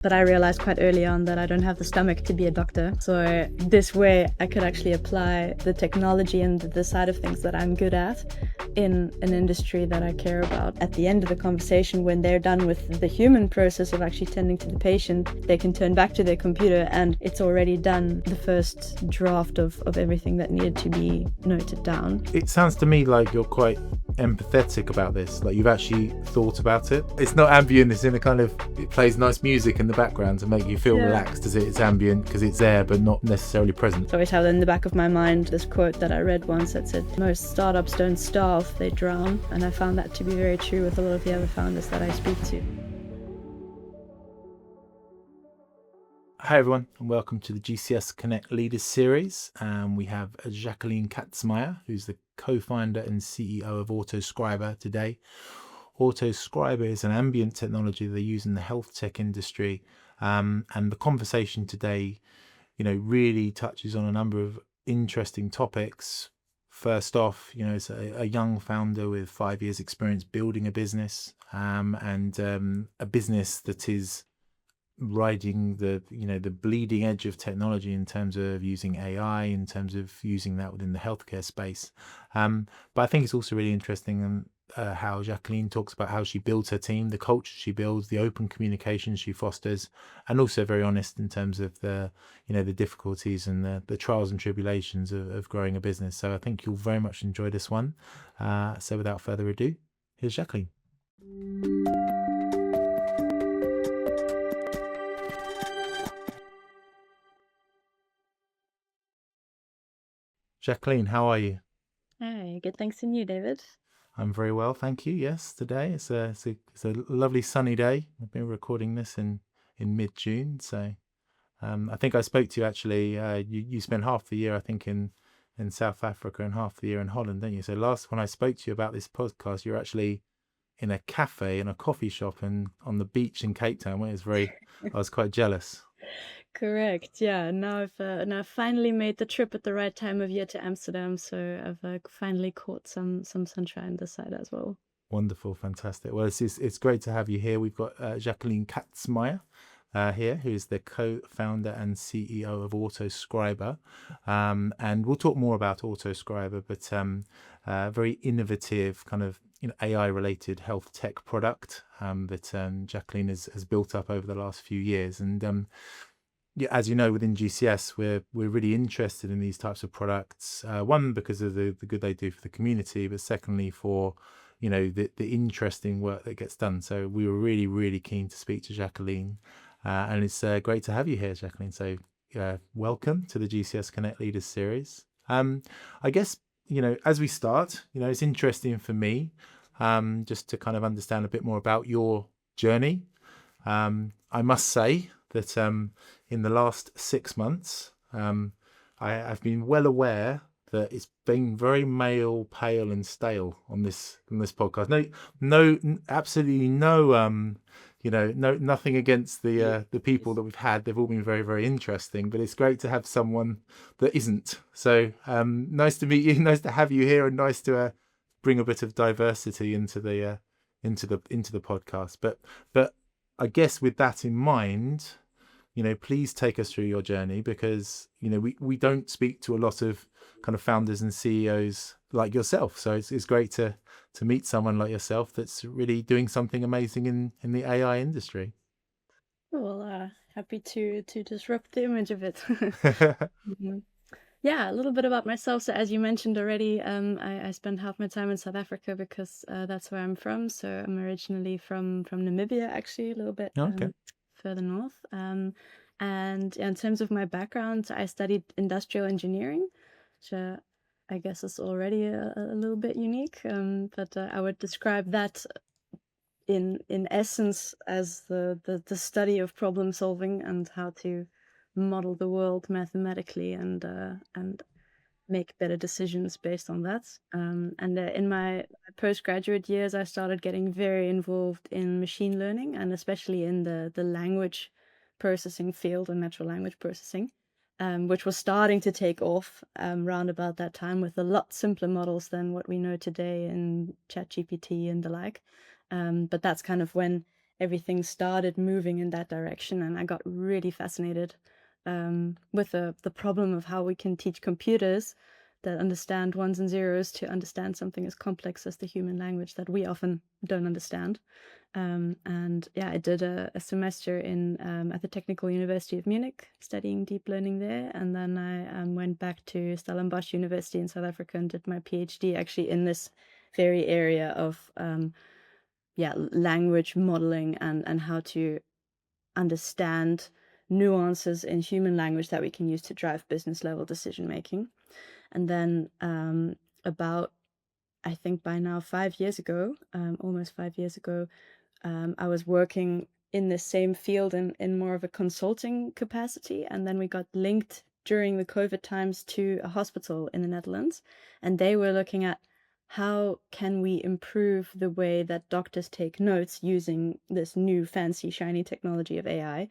But I realized quite early on that I don't have the stomach to be a doctor. So this way I could actually apply the technology and the side of things that I'm good at in an industry that I care about. At the end of the conversation, when they're done with the human process of actually tending to the patient, they can turn back to their computer and it's already done the first draft of everything that needed to be noted down. It sounds to me like you're quite empathetic about this, like you've actually thought about it. It's not ambient, it's in a kind of, it plays nice music in the background to make you feel relaxed as it's ambient because it's there but not necessarily present. So I always have in the back of my mind this quote that I read once that said, most startups don't starve, they drown. And I found that to be very true with a lot of the other founders that I speak to. Hi everyone, and welcome to the GCS Connect Leader Series. We have Jacqueline Kazmaier, who's the co-founder and CEO of Autoscriber today. Autoscriber is an ambient technology they use in the health tech industry, and the conversation today, really touches on a number of interesting topics. First off, it's a young founder with 5 years experience building a business, and a business that is riding the bleeding edge of technology in terms of using AI, in terms of using that within the healthcare space. But I think it's also really interesting how Jacqueline talks about how she builds her team, the culture she builds, the open communication she fosters, and also very honest in terms of the difficulties and the trials and tribulations of growing a business. So I think you'll very much enjoy this one. So without further ado, here's Jacqueline. Jacqueline, how are you? Hey, good, thanks, and you, David? I'm very well, thank you. Yes, today it's a lovely sunny day. I've been recording this in mid-June, so I think I spoke to you actually. You spent half the year, I think, in South Africa and half the year in Holland, didn't you? So when I spoke to you about this podcast, you're actually in a cafe, in a coffee shop, and on the beach in Cape Town. I was quite jealous. Correct. Yeah. Now I've finally made the trip at the right time of year to Amsterdam, so I've finally caught some sunshine this side as well. Wonderful, fantastic. Well, it's great to have you here. We've got Jacqueline Kazmaier here, who is the co-founder and CEO of Autoscriber, and we'll talk more about Autoscriber, but very innovative kind of AI-related health tech product that Jacqueline has built up over the last few years. And yeah, as you know, within GCS, we're really interested in these types of products. One, because of the good they do for the community, but secondly, for the interesting work that gets done. So we were really, really keen to speak to Jacqueline, and it's great to have you here, Jacqueline. So welcome to the GCS Connect Leader Series. I guess as we start, it's interesting for me just to kind of understand a bit more about your journey. I must say that in the last 6 months, I've been well aware that it's been very male, pale, and stale on this podcast. No, absolutely no. Nothing against the people that we've had. They've all been very, very interesting. But it's great to have someone that isn't. So nice to meet you. Nice to have you here, and nice to bring a bit of diversity into the podcast. But I guess with that in mind, please take us through your journey, because we don't speak to a lot of kind of founders and CEOs like yourself. So it's great to meet someone like yourself that's really doing something amazing in the AI industry. Well, happy to disrupt the image of it. Mhm. Yeah, a little bit about myself. So as you mentioned already, I spent half my time in South Africa because that's where I'm from. So I'm originally from Namibia, actually, a little bit Okay. further north. And in terms of my background, I studied industrial engineering, which I guess is already a little bit unique. But I would describe that in essence as the study of problem solving and how to model the world mathematically and make better decisions based on that. And in my postgraduate years, I started getting very involved in machine learning, and especially in the language processing field and natural language processing, which was starting to take off round about that time, with a lot simpler models than what we know today in ChatGPT and the like. But that's kind of when everything started moving in that direction, and I got really fascinated with the problem of how we can teach computers that understand ones and zeros to understand something as complex as the human language that we often don't understand. And yeah, I did a semester in at the Technical University of Munich, studying deep learning there, and then I went back to Stellenbosch University in South Africa and did my PhD actually in this very area of yeah, language modeling and how to understand nuances in human language that we can use to drive business level decision making. And then about, I think by now 5 years ago, almost 5 years ago, I was working in the same field in more of a consulting capacity. And then we got linked during the COVID times to a hospital in the Netherlands. And they were looking at how can we improve the way that doctors take notes using this new fancy shiny technology of AI.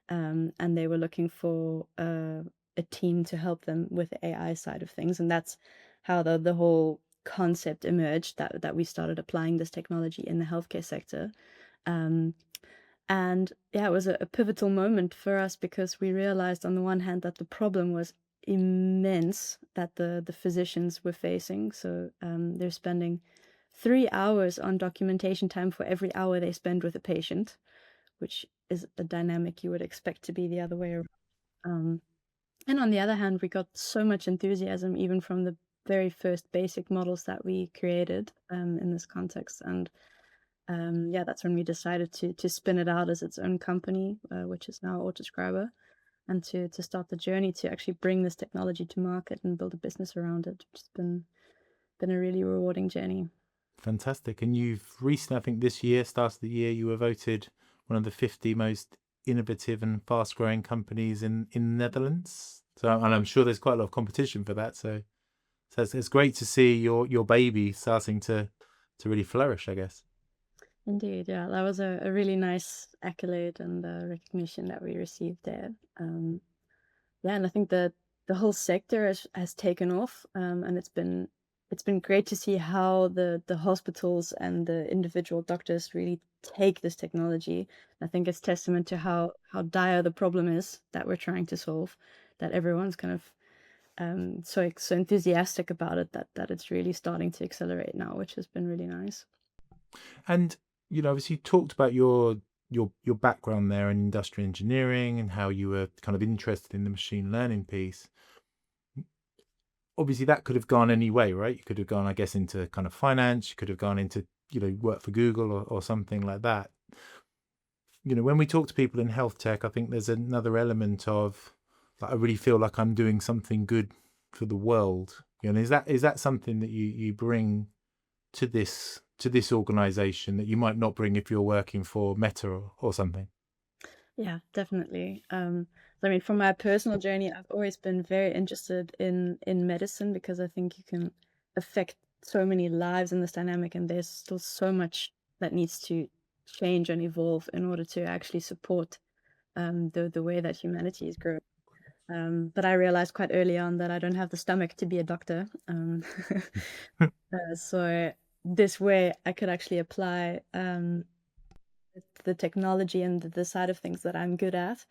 And they were looking for a team to help them with the AI side of things. And that's how the whole concept emerged, that we started applying this technology in the healthcare sector. Um, and yeah, it was a pivotal moment for us because we realized on the one hand that the problem was immense that the physicians were facing. So they're spending 3 hours on documentation time for every hour they spend with a patient, which is a dynamic you would expect to be the other way around. Um, and on the other hand, we got so much enthusiasm even from the very first basic models that we created in this context. And yeah, that's when we decided to spin it out as its own company, which is now Autoscriber, and to start the journey to actually bring this technology to market and build a business around it, which has been a really rewarding journey. Fantastic. And you've recently, I think this year, start of the year, you were voted one of the 50 most innovative and fast growing companies in the Netherlands. So, and I'm sure there's quite a lot of competition for that. So it's great to see your baby starting to really flourish, I guess. Indeed, yeah, that was a really nice accolade and recognition that we received there. Yeah, and I think that the whole sector has taken off, and it's been great to see how the hospitals and the individual doctors really take this technology. I think it's testament to how dire the problem is that we're trying to solve, that everyone's kind of so enthusiastic about it that it's really starting to accelerate now, which has been really nice. And obviously, you talked about your background there in industrial engineering and how you were kind of interested in the machine learning piece. Obviously, that could have gone any way, right? You could have gone, I guess, into kind of finance. You could have gone into work for Google or something like that. When we talk to people in health tech, I think there's another element of like, I really feel like I'm doing something good for the world. Is that something that you bring to this organization that you might not bring if you're working for Meta or something? Yeah, definitely. I mean, from my personal journey, I've always been very interested in medicine because I think you can affect so many lives in this dynamic, and there's still so much that needs to change and evolve in order to actually support the way that humanity is growing. But I realized quite early on that I don't have the stomach to be a doctor. So this way I could actually apply the technology and the side of things that I'm good at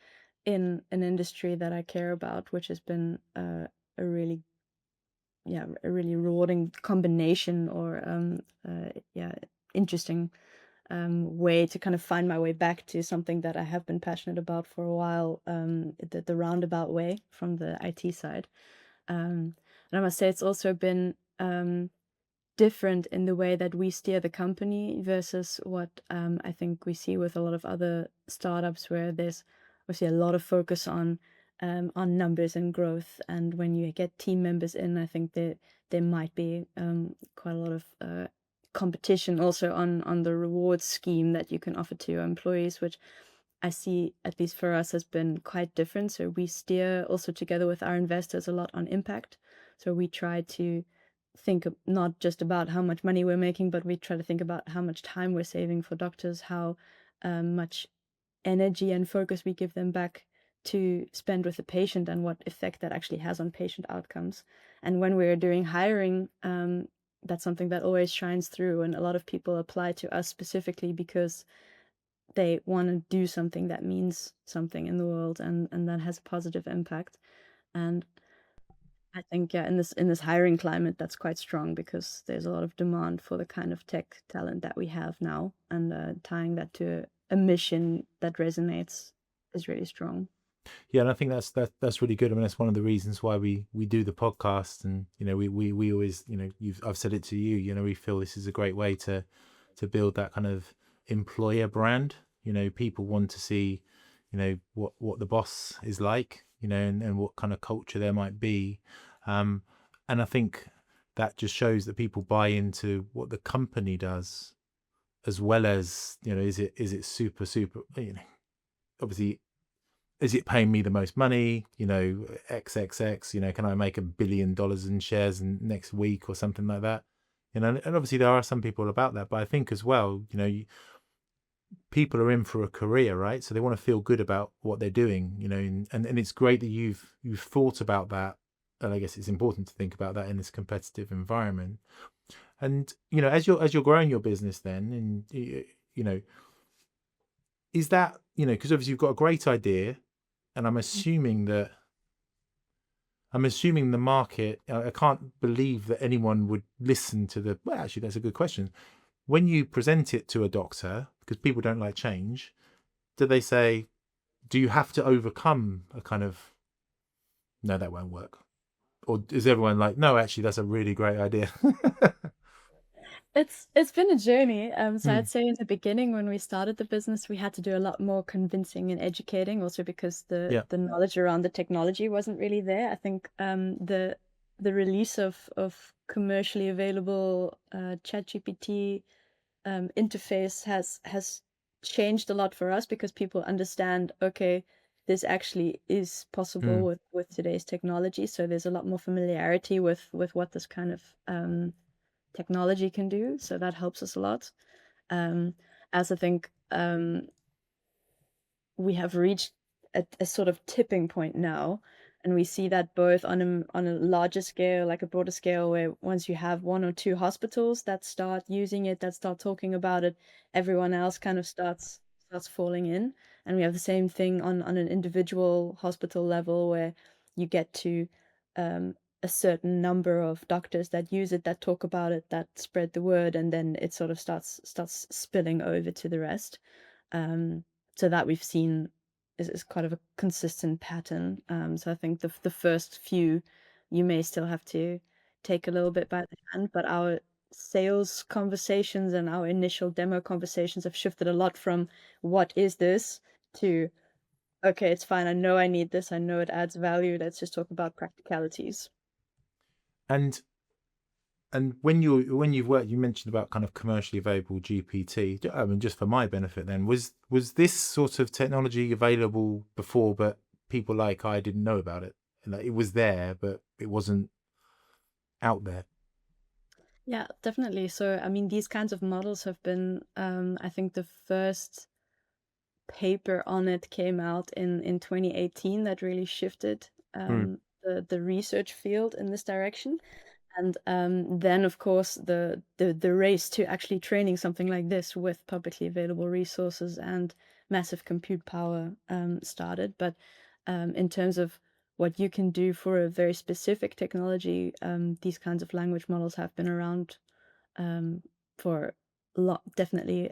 in an industry that I care about, which has been a really, yeah, a really rewarding combination or yeah, interesting way to kind of find my way back to something that I have been passionate about for a while, the roundabout way from the IT side. And I must say it's also been different in the way that we steer the company versus what I think we see with a lot of other startups, where there's obviously a lot of focus on numbers and growth. And when you get team members in, I think that there might be quite a lot of competition also on the reward scheme that you can offer to your employees, which I see, at least for us, has been quite different. So we steer also together with our investors a lot on impact. So we try to think not just about how much money we're making, but we try to think about how much time we're saving for doctors, how much energy and focus we give them back to spend with the patient, and what effect that actually has on patient outcomes. And when we're doing hiring, that's something that always shines through, and a lot of people apply to us specifically because they want to do something that means something in the world, and that has a positive impact. And I think, yeah, in this hiring climate, that's quite strong because there's a lot of demand for the kind of tech talent that we have now, and tying that to a mission that resonates is really strong. Yeah, and I think that's really good. I mean, that's one of the reasons why we do the podcast, and we always, I've said it to you, we feel this is a great way to build that kind of employer brand. People want to see, what the boss is like, and what kind of culture there might be. um and I think that just shows that people buy into what the company does, as well as, is it super, obviously, is it paying me the most money, XXX, can I make $1 billion in shares in next week or something like that? And obviously there are some people about that, but I think as well, people are in for a career, right? So they want to feel good about what they're doing, and it's great that you've thought about that. And I guess it's important to think about that in this competitive environment. And as you're growing your business, then, and is that, because obviously you've got a great idea, and I'm assuming the market. I can't believe that anyone would listen to the. Well, actually, that's a good question. When you present it to a doctor, because people don't like change, do they say, "Do you have to overcome a kind of no, that won't work," or is everyone like, "No, actually, that's a really great idea"? It's been a journey. So I'd Mm, say in the beginning when we started the business, we had to do a lot more convincing and educating, also because yeah. the knowledge around the technology wasn't really there. I think the release of commercially available ChatGPT interface has changed a lot for us because people understand, okay, this actually is possible Mm. with today's technology. So there's a lot more familiarity with what this kind of technology can do. So that helps us a lot. Um, as I think we have reached a sort of tipping point now, and we see that both on a larger scale, like a broader scale, where once you have one or two hospitals that start using it, that start talking about it, everyone else kind of starts falling in. And we have the same thing on an individual hospital level where you get to a certain number of doctors that use it, that talk about it, that spread the word, and then it sort of starts spilling over to the rest. Um, so that we've seen is kind of a consistent pattern. So I think the first few, you may still have to take a little bit by the hand, but our sales conversations and our initial demo conversations have shifted a lot from what is this to okay, it's fine. I know I need this. I know it adds value. Let's just talk about practicalities. And when you've worked, you mentioned about kind of commercially available GPT. I mean, just for my benefit, then, was this sort of technology available before, but people like I didn't know about it? Like, it was there, but it wasn't out there. Yeah, definitely. So, I mean, these kinds of models have been, I think the first paper on it came out in 2018 that really shifted Mm, the research field in this direction. And then, of course, the race to actually training something like this with publicly available resources and massive compute power started. But in terms of what you can do for a very specific technology, these kinds of language models have been around um, for definitely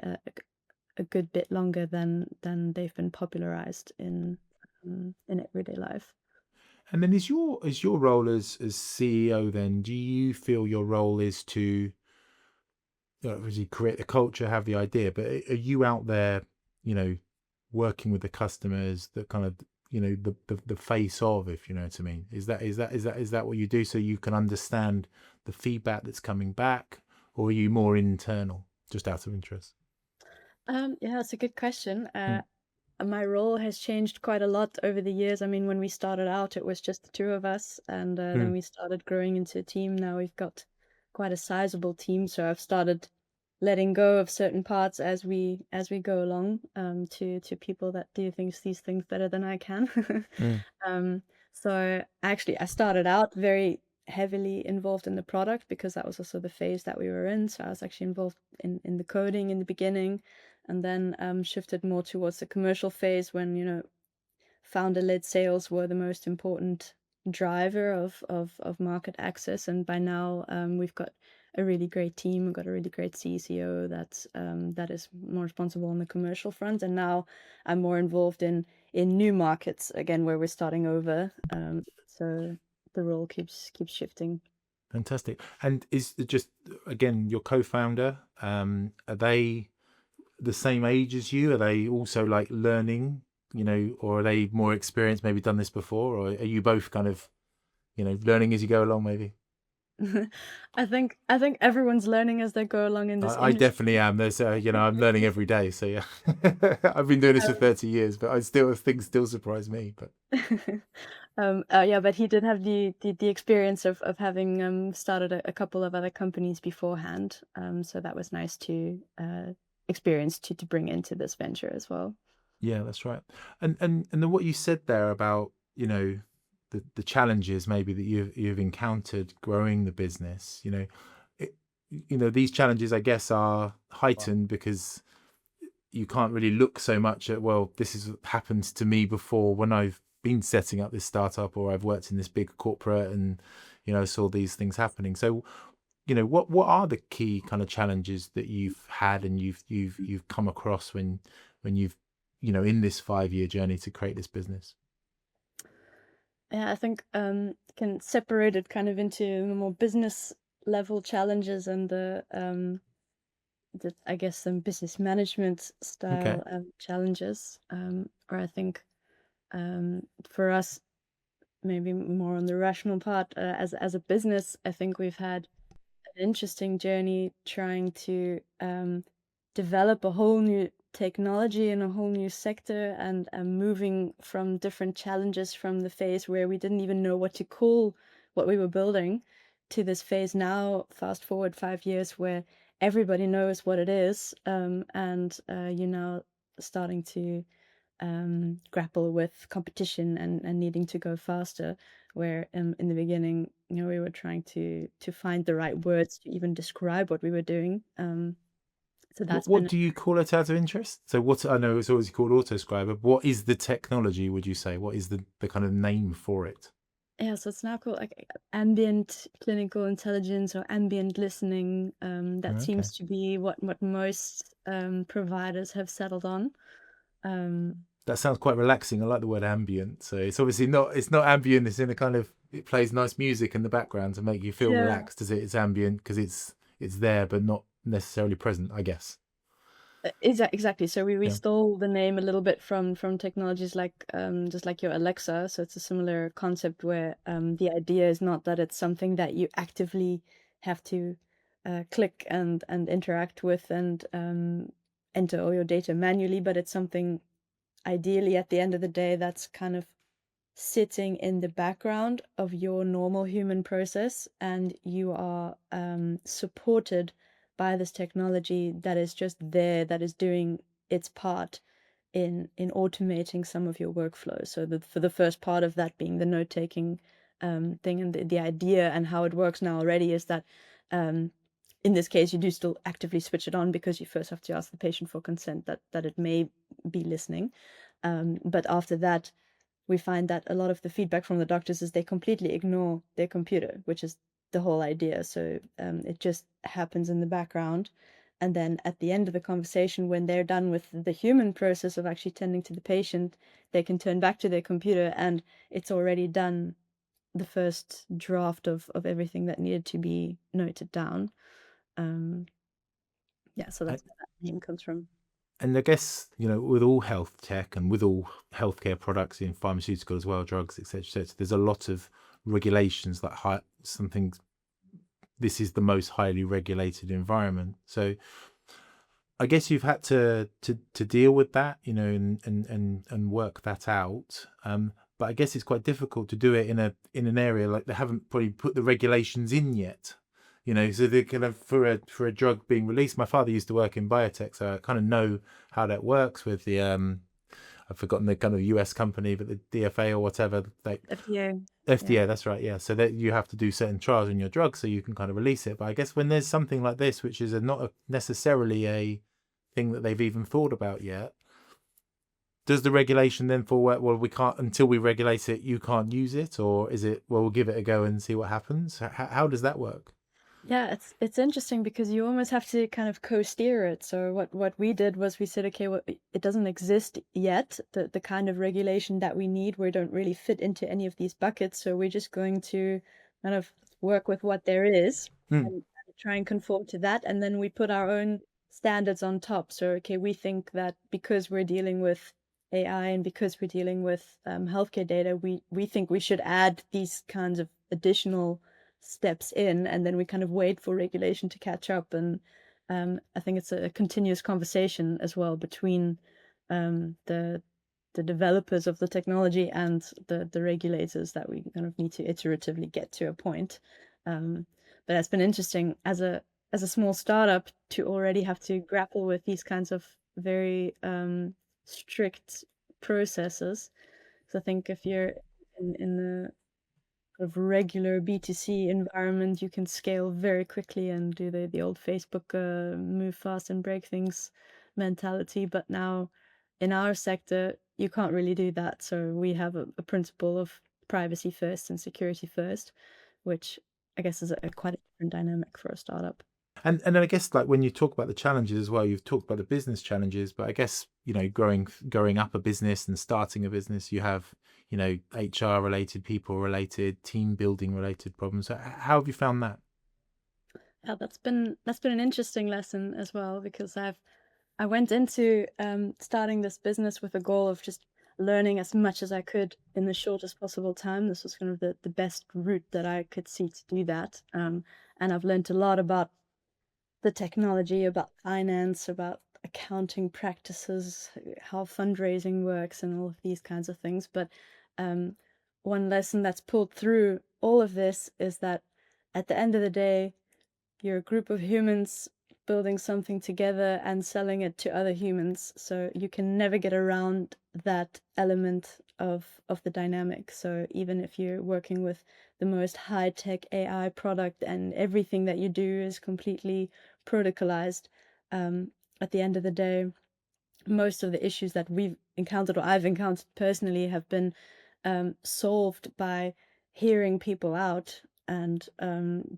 a good bit longer than they've been popularized in everyday life. and then is your role as CEO, then, do you feel your role is to, obviously, create the culture, have the idea, but are you out there, you know, working with the customers, that kind of, the face of, if you know what I mean? Is that what you do, so you can understand the feedback that's coming back, or are you more internal, just out of interest? Yeah, that's a good question. Mm, My role has changed quite a lot over the years. I mean, when we started out, it was just the two of us, and then mm, we started growing into a team. Now we've got quite a sizable team, so I've started letting go of certain parts as we go along, to people that do these things better than I can. mm. Um, so actually, I started out very heavily involved in the product because that was also the phase that we were in. So I was actually involved in the coding in the beginning, and then shifted more towards the commercial phase when, founder-led sales were the most important driver of market access. And by now, we've got a really great team. We've got a really great CCO that is more responsible on the commercial front. And now I'm more involved in new markets again, where we're starting over. So the role keeps shifting. Fantastic. And is it just, again, your co-founder, are they the same age as you? Are they also like learning, or are they more experienced, maybe done this before? Or are you both kind of, learning as you go along, maybe? I think everyone's learning as they go along in this I industry. definitely am. There's, I'm learning every day. So yeah, I've been doing this for 30 years, but things still surprise me. But Yeah, but he did have the experience of having started a couple of other companies beforehand. So that was nice to experience to bring into this venture as well. yeah, that's right. And then what you said there about, the challenges maybe that you've encountered growing the business, it, these challenges, I guess, are heightened because you can't really look so much at, well, this has happened to me before when I've been setting up this startup, or I've worked in this big corporate and, saw these things happening. So, what are the key kind of challenges that you've had and you've come across when you've, in this 5-year journey to create this business? Yeah, I think can separate it kind of into the more business level challenges and the I guess some business management Okay. style challenges. Or I think for us, maybe more on the rational part, as a business, I think we've had an interesting journey trying to develop a whole new technology in a whole new sector, and moving from different challenges from the phase where we didn't even know what to call what we were building to this phase now, fast forward 5 years, where everybody knows what it is, and you're now starting to grapple with competition and needing to go faster. Where in the beginning, we were trying to find the right words to even describe what we were doing. So that's What been, do you call it out of interest? So what, I know it's always called Autoscriber, but what is the technology, would you say? What is the kind of name for it? yeah. So it's now called like ambient clinical intelligence or ambient listening. That Okay. seems to be what most providers have settled on. Um, That sounds quite relaxing. I like the word ambient. So it's obviously it's not ambient. It's in a kind of, it plays nice music in the background to make you feel yeah. relaxed, as it's ambient because it's there but not necessarily present, I guess. Exactly. So we Yeah. stole the name a little bit from technologies like just like your Alexa. So it's a similar concept where the idea is not that it's something that you actively have to click and interact with and enter all your data manually, but it's something ideally at the end of the day that's kind of sitting in the background of your normal human process, and you are supported by this technology that is just there, that is doing its part in automating some of your workflow. So for the first part of that being the note taking thing, and the idea and how it works now already is that in this case you do still actively switch it on, because you first have to ask the patient for consent that it may be listening. But after that, we find that a lot of the feedback from the doctors is they completely ignore their computer, which is the whole idea. So it just happens in the background. And then at the end of the conversation, when they're done with the human process of actually tending to the patient, they can turn back to their computer and it's already done the first draft of everything that needed to be noted down. Um, yeah, so I- that's where that name comes from. And I guess, with all health tech and with all healthcare products in pharmaceutical as well, drugs, etc., etc., there's a lot of regulations, like something. This is the most highly regulated environment. So I guess you've had to deal with that, and work that out. But I guess it's quite difficult to do it in an area like they haven't probably put the regulations in yet. So they kind of, for a drug being released. My father used to work in biotech, so I kind of know how that works with the I've forgotten the kind of US company, but the DFA or whatever, like FDA. Yeah. FDA, that's right, yeah. So that you have to do certain trials on your drug so you can kind of release it. But I guess when there's something like this, which is not necessarily thing that they've even thought about yet. Does the regulation then fall, well, we can't, until we regulate it, you can't use it? Or is it, well, we'll give it a go and see what happens? How does that work? Yeah, it's interesting because you almost have to kind of co-steer it. So what we did was we said, okay, well, it doesn't exist yet, the kind of regulation that we need. We don't really fit into any of these buckets, so we're just going to kind of work with what there is Hmm. and try and conform to that, and then we put our own standards on top. So okay, we think that because we're dealing with AI and because we're dealing with healthcare data, we think we should add these kinds of additional steps in, and then we kind of wait for regulation to catch up. And I think it's a continuous conversation as well between the developers of the technology and the regulators, that we kind of need to iteratively get to a point. But it's been interesting as a small startup to already have to grapple with these kinds of very strict processes. So I think if you're in the of regular B2C environment, you can scale very quickly and do the old Facebook move fast and break things mentality. But now in our sector, you can't really do that. So we have a principle of privacy first and security first, which I guess is a quite a different dynamic for a startup. And then I guess, like, when you talk about the challenges as well, you've talked about the business challenges, but I guess, growing up a business and starting a business, you have, HR related, people related, team building related problems. How have you found that? Yeah, that's been an interesting lesson as well, because I went into starting this business with a goal of just learning as much as I could in the shortest possible time. This was kind of the best route that I could see to do that. And I've learned a lot about the technology, about finance, about accounting practices, how fundraising works, and all of these kinds of things. But um, one lesson that's pulled through all of this is that at the end of the day, you're a group of humans building something together and selling it to other humans. So you can never get around that element of the dynamic. So even if you're working with the most high-tech AI product and everything that you do is completely protocolized, at the end of the day, most of the issues that we've encountered, or I've encountered personally, have been solved by hearing people out and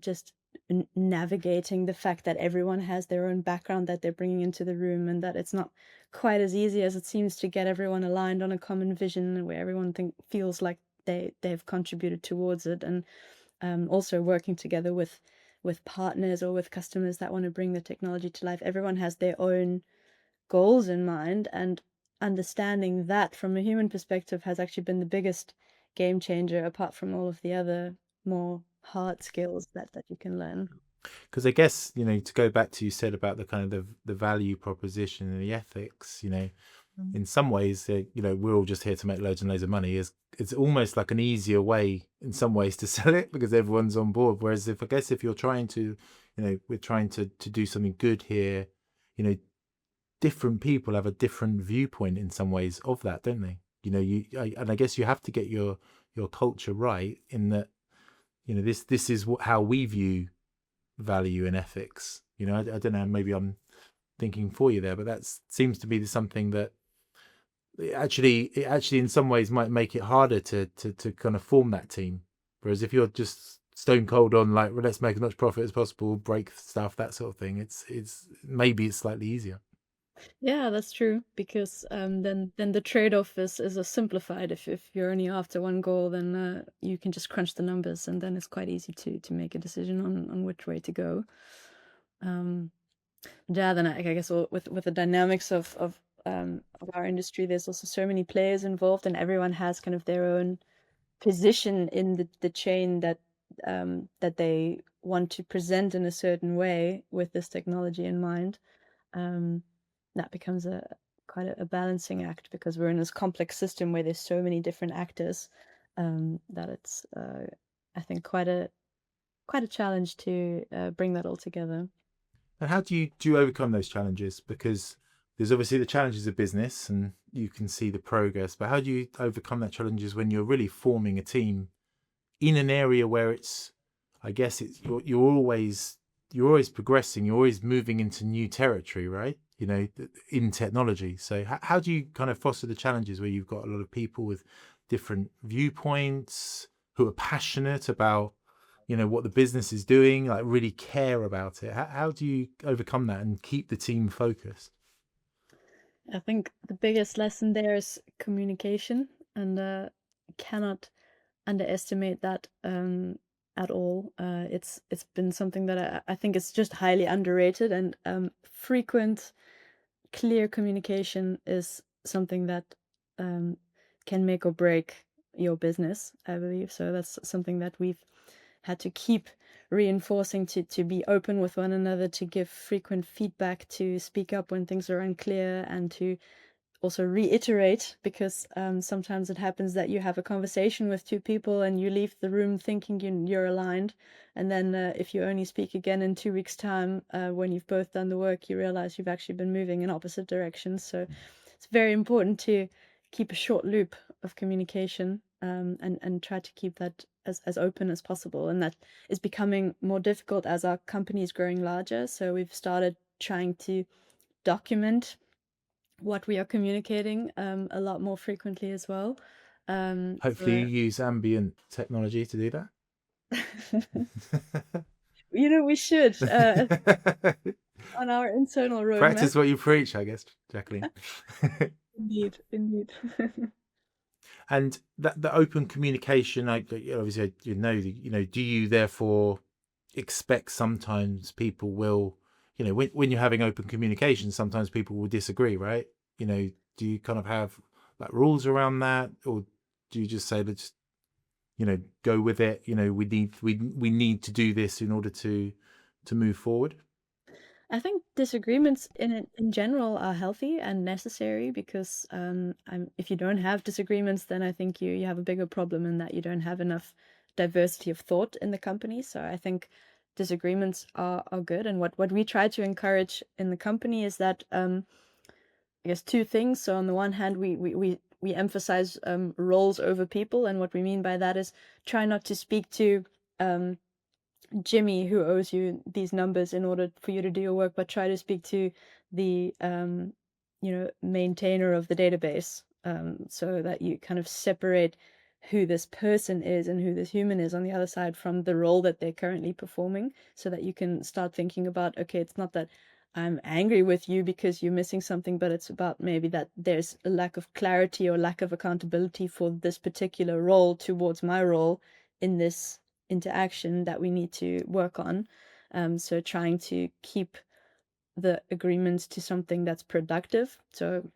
just navigating the fact that everyone has their own background that they're bringing into the room, and that it's not quite as easy as it seems to get everyone aligned on a common vision where everyone feels like they've contributed towards it. And also working together with partners or with customers that want to bring the technology to life. Everyone has their own goals in mind, and understanding that from a human perspective has actually been the biggest game changer, apart from all of the other more hard skills that you can learn. Because I guess, to go back to, you said about the kind of the value proposition and the ethics, in some ways, we're all just here to make loads and loads of money. It's almost like an easier way in some ways to sell it, because everyone's on board. Whereas if you're trying to, we're trying to do something good here, different people have a different viewpoint in some ways of that, don't they? And I guess you have to get your culture right, in that, this is how we view value and ethics. I don't know, maybe I'm thinking for you there, but that seems to be something that it actually in some ways might make it harder to kind of form that team. Whereas if you're just stone cold on, like, well, let's make as much profit as possible, break stuff, that sort of thing, it's maybe it's slightly easier. Yeah, that's true, because then the trade-off is a simplified. If you're only after one goal, then you can just crunch the numbers, and then it's quite easy to make a decision on which way to go. Um, yeah, then I guess with the dynamics of our industry, there's also so many players involved, and everyone has kind of their own position in the chain that they want to present in a certain way with this technology in mind. Um, that becomes quite a balancing act, because we're in this complex system where there's so many different actors, that it's I think quite a challenge to bring that all together. And how do you overcome those challenges? Because there's obviously the challenges of business, and you can see the progress, but how do you overcome that challenges when you're really forming a team in an area where it's, I guess it's you're always progressing, you're always moving into new territory, right? in technology. So how do you kind of foster the challenges where you've got a lot of people with different viewpoints who are passionate about, what the business is doing, like really care about it? How do you overcome that and keep the team focused? I think the biggest lesson there is communication, and cannot underestimate that at all. It's been something that I think is just highly underrated, and frequent, clear communication is something that um, can make or break your business, I believe. So that's something that we've had to keep reinforcing, to be open with one another, to give frequent feedback, to speak up when things are unclear, and to also reiterate, because sometimes it happens that you have a conversation with two people and you leave the room thinking you're aligned, and then if you only speak again in 2 weeks' time, when you've both done the work, you realize you've actually been moving in opposite directions. So it's very important to keep a short loop of communication, and try to keep that as open as possible. And that is becoming more difficult as our company is growing larger. So we've started trying to document what we are communicating a lot more frequently as well. Hopefully you So use ambient technology to do we should, that. on our internal roadmap. Practice what you preach, I guess, Jacqueline. Indeed, indeed. And that the open communication, obviously, do you therefore expect sometimes people will, when you're having open communication, sometimes people will disagree, right? Do you kind of have like rules around that, or do you just say, let's, go with it? We need to do this in order to move forward. I think disagreements in general are healthy and necessary, because if you don't have disagreements, then I think you have a bigger problem in that you don't have enough diversity of thought in the company. So I think disagreements are good. And what we try to encourage in the company is that, I guess, two things. So on the one hand, we emphasize roles over people, and what we mean by that is try not to speak to um, Jimmy, who owes you these numbers in order for you to do your work, but try to speak to the maintainer of the database, so that you kind of separate who this person is and who this human is on the other side from the role that they're currently performing, so that you can start thinking about, okay, it's not that I'm angry with you because you're missing something, but it's about maybe that there's a lack of clarity or lack of accountability for this particular role towards my role in this interaction that we need to work on. So trying to keep the agreements to something that's productive. So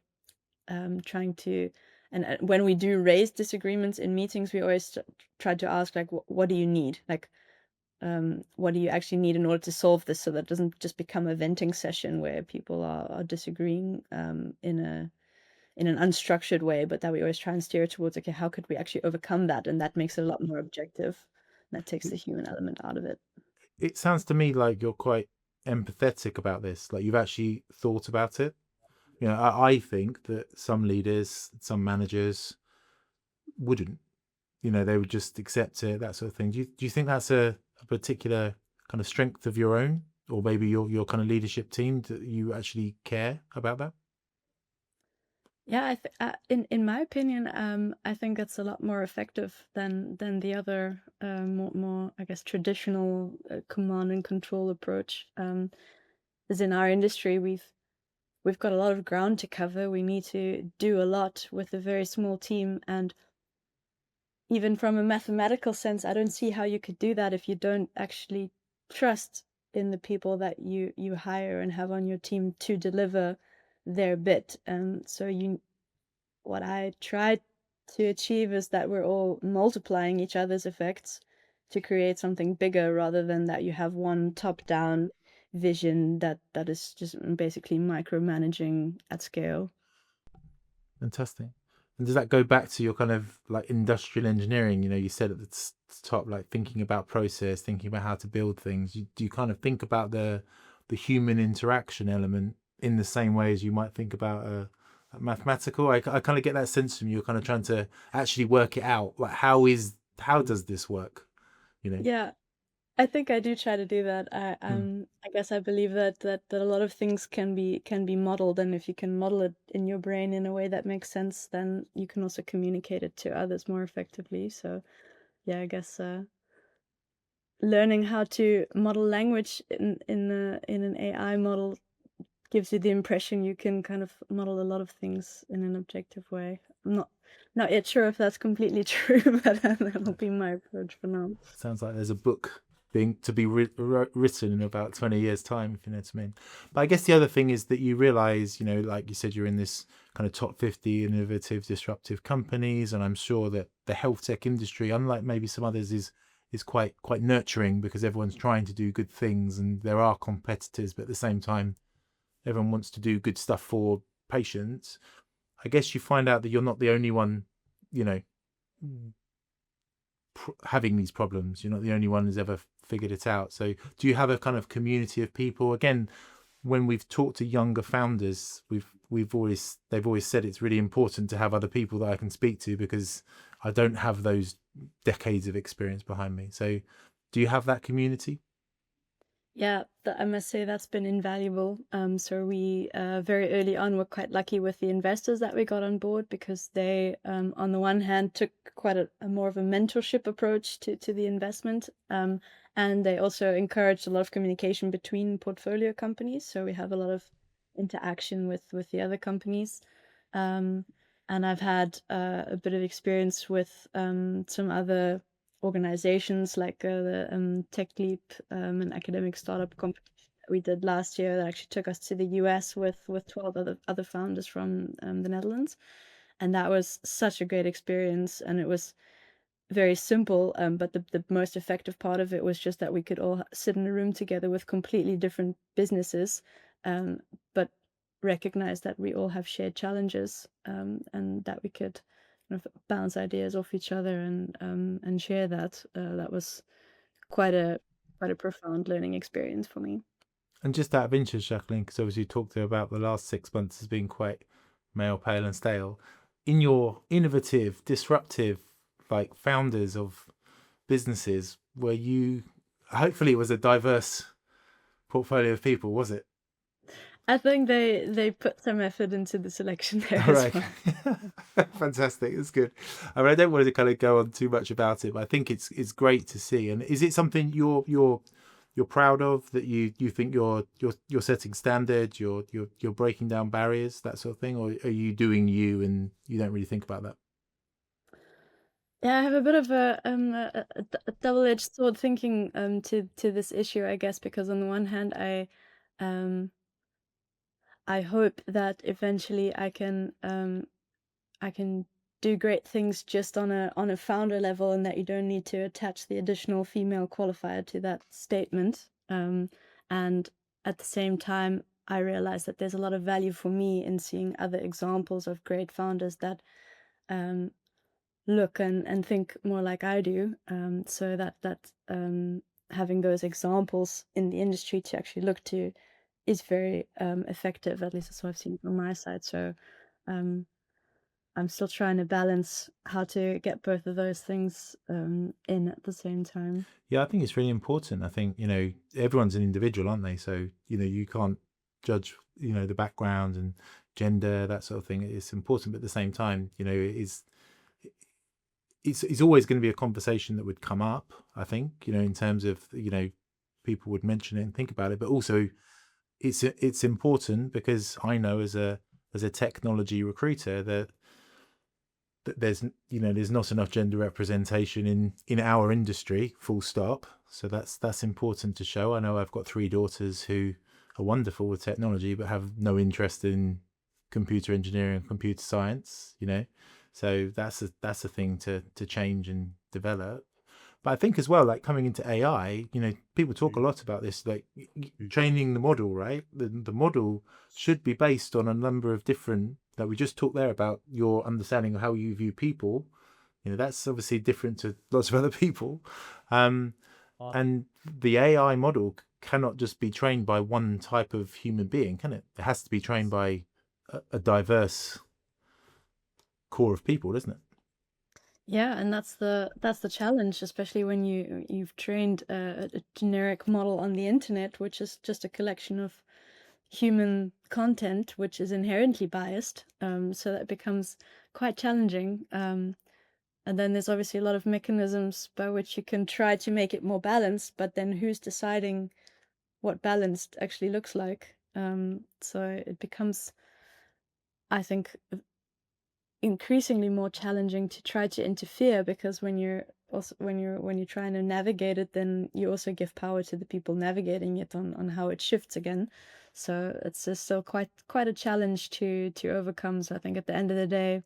trying to, and when we do raise disagreements in meetings, we always try to ask, like, what do you need? Like, what do you actually need in order to solve this, so that it doesn't just become a venting session where people are disagreeing in an unstructured way, but that we always try and steer towards, okay, how could we actually overcome that? And that makes it a lot more objective. That takes the human element out of it. It sounds to me like you're quite empathetic about this, like you've actually thought about it. I think that some leaders, some managers wouldn't. They would just accept it, that sort of thing. Do you think that's a particular kind of strength of your own, or maybe your kind of leadership team, that you actually care about that? Yeah, in my opinion, I think it's a lot more effective than the other, more, I guess, traditional command and control approach. As in our industry, we've got a lot of ground to cover. We need to do a lot with a very small team, and even from a mathematical sense, I don't see how you could do that if you don't actually trust in the people that you hire and have on your team to deliver their bit. And so what I try to achieve is that we're all multiplying each other's effects to create something bigger, rather than that you have one top-down vision that is just basically micromanaging at scale. Fantastic. And does that go back to your kind of like industrial engineering? You said at the top, like thinking about process, thinking about how to build things. Do you kind of think about the human interaction element in the same way as you might think about a mathematical? I kind of get that sense from you. You're kind of trying to actually work it out. Like how does this work? Yeah, I think I do try to do that. Hmm. I guess I believe that a lot of things can be modeled, and if you can model it in your brain in a way that makes sense, then you can also communicate it to others more effectively. So yeah, I guess learning how to model language in an AI model gives you the impression you can kind of model a lot of things in an objective way. I'm not yet sure if that's completely true, but that'll be my approach for now. Sounds like there's a book being to be written in about 20 years time, if you know what I mean. But I guess the other thing is that you realize, like you said, you're in this kind of top 50 innovative disruptive companies, and I'm sure that the health tech industry, unlike maybe some others, is quite nurturing because everyone's trying to do good things and there are competitors, but at the same time everyone wants to do good stuff for patients. I guess you find out that you're not the only one, you know having these problems. You're not the only one who's ever figured it out. So do you have a kind of community of people? Again, when we've talked to younger founders, they've always said it's really important to have other people that I can speak to because I don't have those decades of experience behind me. So do you have that community? Yeah, I must say that's been invaluable. So we very early on were quite lucky with the investors that we got on board because they, on the one hand, took quite a more of a mentorship approach to the investment, and they also encouraged a lot of communication between portfolio companies. So we have a lot of interaction with the other companies, um, and I've had a bit of experience with some other organizations like the Tech Leap, an academic startup competition that we did last year that actually took us to the US with 12 other founders from the Netherlands. And that was such a great experience. And it was very simple, but the most effective part of it was just that we could all sit in a room together with completely different businesses, but recognize that we all have shared challenges, and that we could kind of bounce ideas off each other and share that. That was quite a quite a profound learning experience for me. And just out of interest, Jacqueline, because obviously you talked about the last 6 months as being quite male, pale, and stale. In your innovative, disruptive, like founders of businesses, were you? Hopefully, it was a diverse portfolio of people, was it? I think they put some effort into the selection there All as right. well. Fantastic. It's good. I mean, I don't want to kind of go on too much about it, but I think it's great to see. And is it something you're proud of, that you think you're setting standards, you're breaking down barriers, that sort of thing, or are you doing you and you don't really think about that? Yeah, I have a bit of a double-edged sword thinking to this issue, I guess, because on the one hand, um I hope that eventually I can do great things just on a founder level, and that you don't need to attach the additional female qualifier to that statement. And at the same time, I realize that there's a lot of value for me in seeing other examples of great founders that um, look and think more like I do. So that having those examples in the industry to actually look to is very effective. At least that's what I've seen from my side. So um, I'm still trying to balance how to get both of those things in at the same time. Yeah, I think it's really important. I think, everyone's an individual, aren't they? So, you can't judge, the background and gender, that sort of thing. It's important, but at the same time, it's always going to be a conversation that would come up, I think, in terms of, people would mention it and think about it, but also it's important because I know as a technology recruiter that there's not enough gender representation in our industry, full stop. So that's important to show. I know I've got 3 daughters who are wonderful with technology but have no interest in computer engineering and computer science, so that's a thing to change and develop. But I think as well, like coming into AI, people talk a lot about this, like training the model, right? The model should be based on a number of different, like we just talked there about your understanding of how you view people. That's obviously different to lots of other people. Um, and the AI model cannot just be trained by one type of human being, can it? It has to be trained by a diverse core of people, doesn't it? Yeah, and that's the challenge, especially when you've trained a generic model on the internet, which is just a collection of human content, which is inherently biased. So that becomes quite challenging. And then there's obviously a lot of mechanisms by which you can try to make it more balanced, but then who's deciding what balanced actually looks like? So it becomes, I think, increasingly more challenging to try to interfere because when you're trying to navigate it, then you also give power to the people navigating it on how it shifts again. So it's just still quite a challenge to overcome. So I think at the end of the day,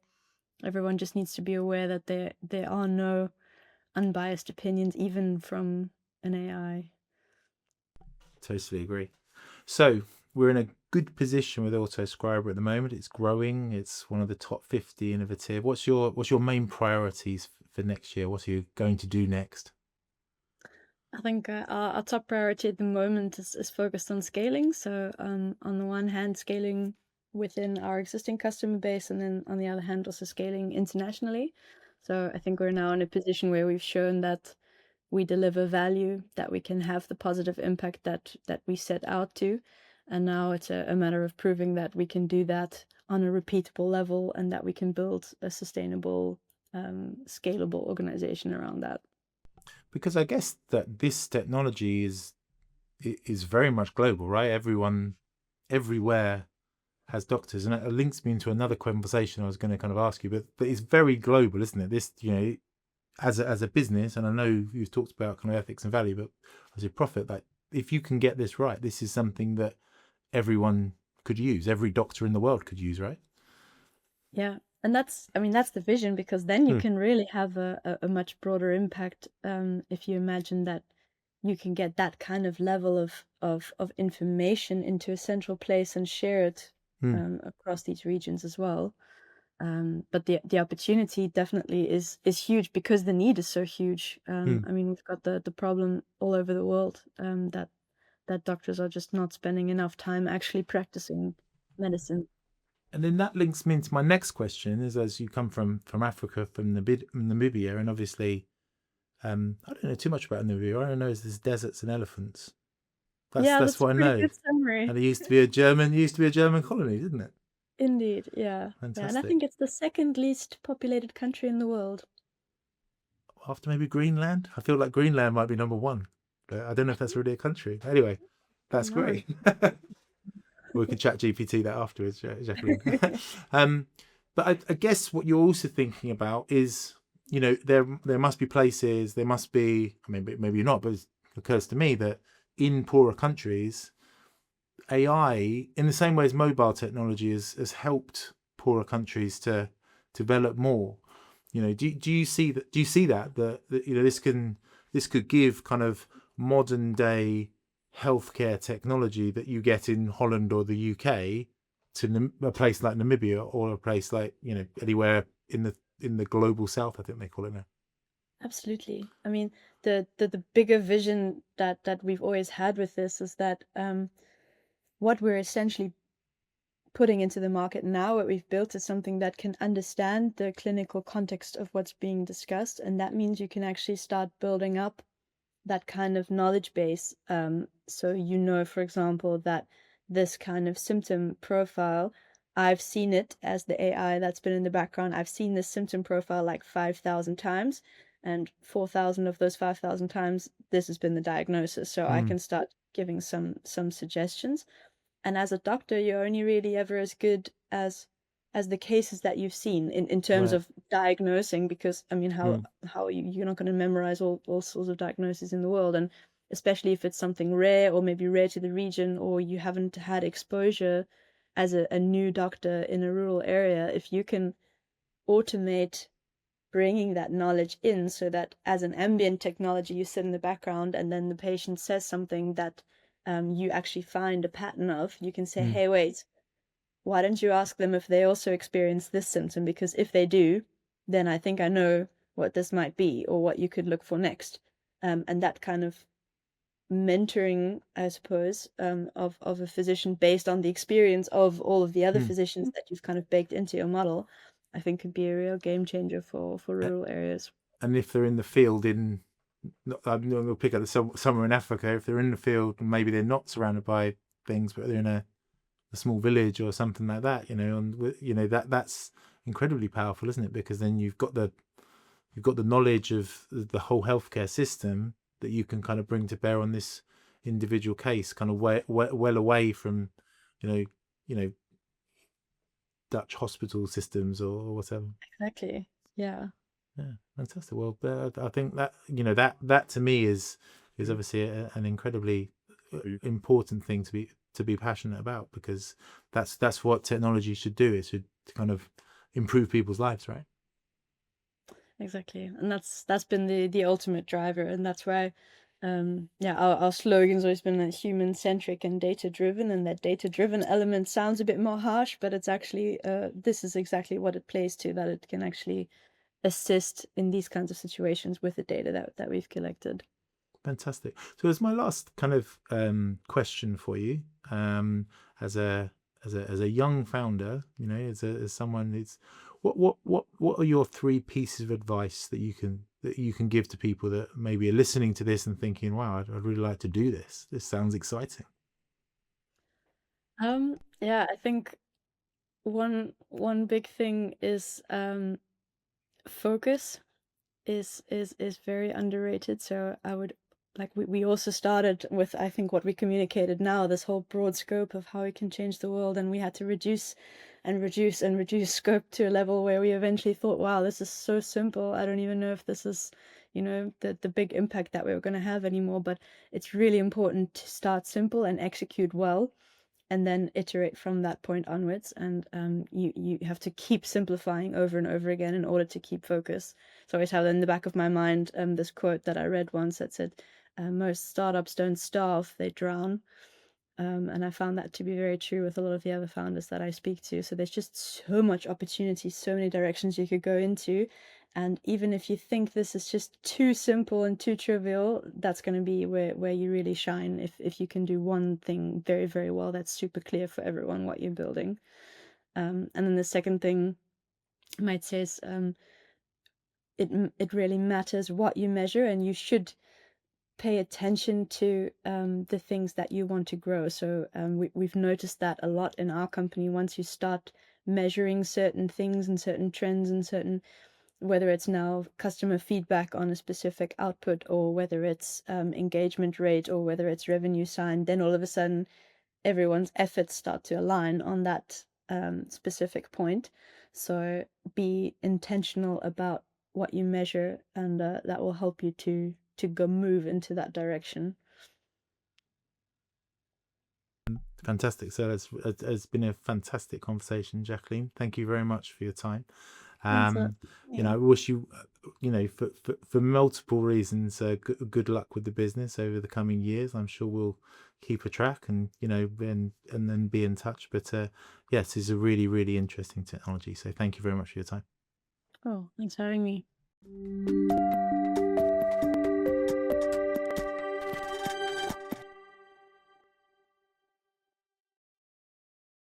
everyone just needs to be aware that there are no unbiased opinions, even from an AI. Totally agree. So we're in a good position with Autoscriber at the moment. It's growing. It's one of the top 50 innovative. What's your main priorities for next year? What are you going to do next? I think our top priority at the moment is focused on scaling. So, on the one hand, scaling within our existing customer base, and then on the other hand, also scaling internationally. So, I think we're now in a position where we've shown that we deliver value, that we can have the positive impact that we set out to. And now it's a matter of proving that we can do that on a repeatable level and that we can build a sustainable, scalable organization around that. Because I guess that this technology is very much global, right? Everyone, everywhere has doctors, and it links me into another conversation I was going to kind of ask you, but it's very global, isn't it? This, as a business, and I know you've talked about kind of ethics and value, but as a profit, like if you can get this right, this is something that everyone could use, every doctor in the world could use, right? Yeah, and I mean, that's the vision because then you Hmm. can really have a much broader impact, if you imagine that you can get that kind of level of information into a central place and share it Hmm. across these regions as well. But the opportunity definitely is huge because the need is so huge. Hmm. I mean, we've got the problem all over the world, that doctors are just not spending enough time actually practicing medicine. And then that links me into my next question: is as you come from Africa, from Namibia, and obviously, I don't know too much about Namibia. All I know is there's deserts and elephants. That's Yeah, that's that's a what I pretty know. good summary. And it used to be a German colony, didn't it? Indeed, yeah. Yeah, and I think Fantastic. it's the second least populated country in the world. After maybe Greenland, I feel like Greenland might be number one, but I don't know if that's really a country. Anyway, Who that's knows? great. We can chat GPT that afterwards, Jacqueline. um, but I guess what you're also thinking about is, there must be places, there must be. I mean, maybe not, but it occurs to me that in poorer countries, AI, in the same way as mobile technology, has helped poorer countries to develop more. Do you see that? Do you see that this could give kind of modern day healthcare technology that you get in Holland or the UK to a place like Namibia, or a place like anywhere in the global south, I think they call it now. Absolutely. I mean, the bigger vision that we've always had with this is that what we're essentially putting into the market now, what we've built is something that can understand the clinical context of what's being discussed, and that means you can actually start building up that kind of knowledge base. So for example, that this kind of symptom profile, I've seen it as the AI that's been in the background. I've seen this symptom profile like 5,000 times, and 4,000 of those 5,000 times, this has been the diagnosis. So I Hmm. can start giving some suggestions. And as a doctor, you're only really ever as good as the cases that you've seen in terms Right. of diagnosing, because I mean, Hmm. how are you're not going to memorize all sorts of diagnoses in the world, and especially if it's something rare or maybe rare to the region, or you haven't had exposure as a new doctor in a rural area. If you can automate bringing that knowledge in so that as an ambient technology, you sit in the background and then the patient says something that you actually find a pattern of, you can say, Hmm. hey, wait, why don't you ask them if they also experience this symptom? Because if they do, then I think I know what this might be or what you could look for next. And that kind of mentoring, I suppose, of a physician based on the experience of all of the other Hmm. physicians that you've kind of baked into your model, I think could be a real game changer for A- rural areas. And if they're in the field I'm going to pick up somewhere in Africa, if they're in the field, maybe they're not surrounded by things, but they're in a small village or something like that, and that's incredibly powerful, isn't it? Because then you've got the knowledge of the whole healthcare system that you can kind of bring to bear on this individual case, kind of well away from, you know, you know, Dutch hospital systems or whatever. Exactly. Yeah. Yeah, fantastic. Well, I think that that to me is obviously an incredibly important thing to be passionate about, because that's what technology should do. It should kind of improve people's lives, right? Exactly. And that's been the ultimate driver, and that's why yeah, our slogan's always been like human centric and data driven, and that data driven element sounds a bit more harsh, but it's actually this is exactly what it plays to, that it can actually assist in these kinds of situations with the data that we've collected. Fantastic. So as my last kind of question for you, as a young founder, as someone who's, what are your three pieces of advice that you can give to people that maybe are listening to this and thinking, wow, I'd really like to do this. This sounds exciting. Yeah, I think one big thing is focus is very underrated. So I would like we also started with, I think, what we communicated now, this whole broad scope of how we can change the world, and we had to reduce and reduce and reduce scope to a level where we eventually thought, wow, this is so simple. I don't even know if this is, the big impact that we we're going to have anymore. But it's really important to start simple and execute well, and then iterate from that point onwards. And you have to keep simplifying over and over again in order to keep focus. So I always have in the back of my mind this quote that I read once that said, "Most startups don't starve; they drown." And I found that to be very true with a lot of the other founders that I speak to. So there's just so much opportunity, so many directions you could go into. And even if you think this is just too simple and too trivial, that's going to be where you really shine. If you can do one thing very, very well, that's super clear for everyone what you're building. And then the second thing I might say is it really matters what you measure, and you should pay attention to the things that you want to grow. So we've noticed that a lot in our company. Once you start measuring certain things and certain trends and certain, whether it's now customer feedback on a specific output, or whether it's engagement rate, or whether it's revenue sign, then all of a sudden everyone's efforts start to align on that specific point. So be intentional about what you measure, and that will help you to go move into that direction. Fantastic. So it's been a fantastic conversation, Jacqueline. Thank you very much for your time. Thanks a lot. I wish you, for multiple reasons, good luck with the business over the coming years. I'm sure we'll keep a track and, and then be in touch. But yes, it's a really, really interesting technology. So thank you very much for your time. Oh, thanks for having me.